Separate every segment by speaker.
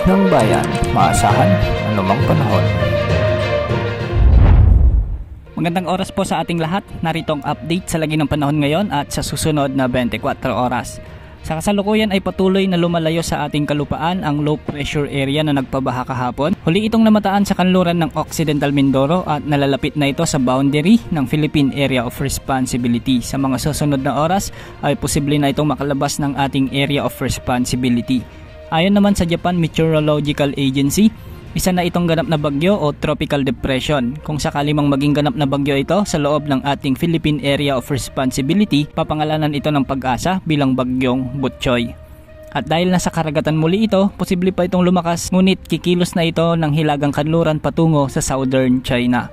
Speaker 1: ng bayan, maasahan anumang panahon.
Speaker 2: Magandang oras po sa ating lahat. Narito ang update sa lagi ng panahon ngayon at sa susunod na 24 oras. Sa kasalukuyan ay patuloy na lumalayo sa ating kalupaan ang low pressure area na nagpabaha kahapon. Huli itong namataan sa kanluran ng Occidental Mindoro at nalalapit na ito sa boundary ng Philippine Area of Responsibility. Sa mga susunod na oras ay posible na itong makalabas ng ating Area of Responsibility. Ayon naman sa Japan Meteorological Agency, isa na itong ganap na bagyo o tropical depression. Kung sakali mang maging ganap na bagyo ito sa loob ng ating Philippine Area of Responsibility, papangalanan ito ng Pag-asa bilang bagyong Butchoy. At dahil nasa karagatan muli ito, posible pa itong lumakas, ngunit kikilos na ito ng hilagang kanluran patungo sa southern China.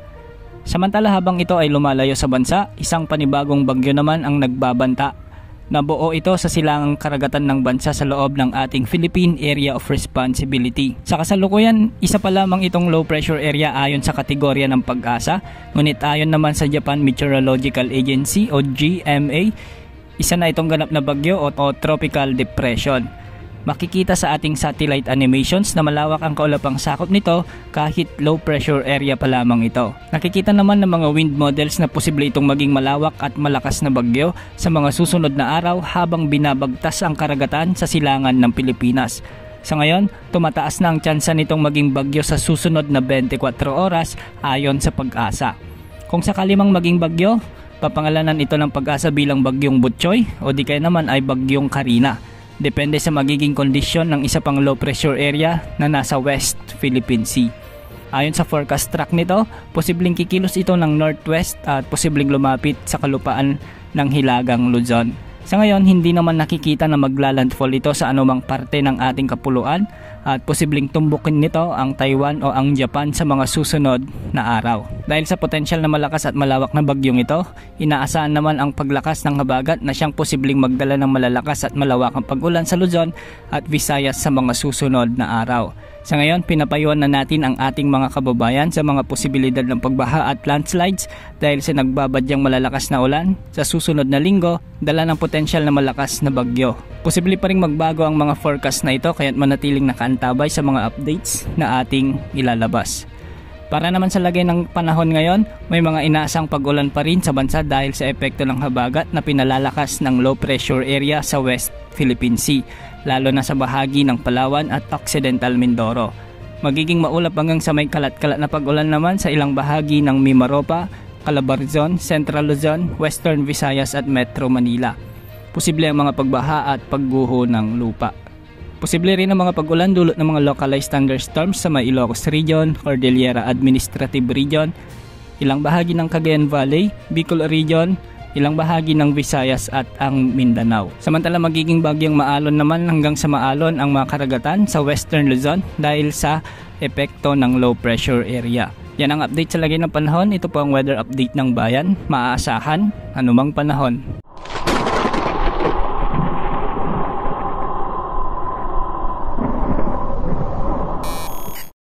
Speaker 2: Samantala habang ito ay lumalayo sa bansa, isang panibagong bagyo naman ang nagbabanta. Nabuo ito sa silangang karagatan ng bansa sa loob ng ating Philippine Area of Responsibility. Sa kasalukuyan, isa pa lamang itong low pressure area ayon sa kategorya ng Pag-asa, ngunit ayon naman sa Japan Meteorological Agency o GMA, isa na itong ganap na bagyo o tropical depression. Makikita sa ating satellite animations na malawak ang kaulapang sakop nito kahit low pressure area pa lamang ito. Nakikita naman ng mga wind models na posible itong maging malawak at malakas na bagyo sa mga susunod na araw habang binabagtas ang karagatan sa silangan ng Pilipinas. Sa ngayon, tumataas na ang tsansa nitong maging bagyo sa susunod na 24 oras ayon sa Pag-asa. Kung sakali mang maging bagyo, papangalanan ito ng Pag-asa bilang bagyong Butchoy o di kaya naman ay bagyong Karina. Depende sa magiging kondisyon ng isa pang low pressure area na nasa West Philippine Sea. Ayon sa forecast track nito, posibleng kikilos ito ng northwest at posibleng lumapit sa kalupaan ng Hilagang Luzon. Sa ngayon, hindi naman nakikita na maglalandfall ito sa anumang parte ng ating kapuluan at posibleng tumbukin nito ang Taiwan o ang Japan sa mga susunod na araw. Dahil sa potensyal na malakas at malawak na bagyong ito, inaasahan naman ang paglakas ng habagat na siyang posibleng magdala ng malalakas at malawakang pag-ulan sa Luzon at Visayas sa mga susunod na araw. Sa ngayon, pinapayuhan na natin ang ating mga kababayan sa mga posibilidad ng pagbaha at landslides dahil sa nagbabadyang malalakas na ulan sa susunod na linggo, dala ng potensyal na malakas na bagyo. Posible pa rin magbago ang mga forecast na ito kaya't manatiling nakaantabay sa mga updates na ating ilalabas. Para naman sa lagay ng panahon ngayon, may mga inaasang pag-ulan pa rin sa bansa dahil sa epekto ng habagat na pinalalakas ng low pressure area sa West Philippine Sea, lalo na sa bahagi ng Palawan at Occidental Mindoro. Magiging maulap hanggang sa may kalat-kalat na pag-ulan naman sa ilang bahagi ng Mimaropa, Calabarzon, Central Luzon, Western Visayas at Metro Manila. Posible ang mga pagbaha at pagguho ng lupa. Posible rin ang mga pag-ulan dulot ng mga localized thunderstorms sa may Ilocos Region, Cordillera Administrative Region, ilang bahagi ng Cagayan Valley, Bicol Region, ilang bahagi ng Visayas at ang Mindanao. Samantala magiging bagyang maalon naman hanggang sa maalon ang mga karagatan sa Western Luzon dahil sa epekto ng low pressure area. Yan ang update sa lagay ng panahon. Ito po ang weather update ng bayan. Maaasahan anumang panahon.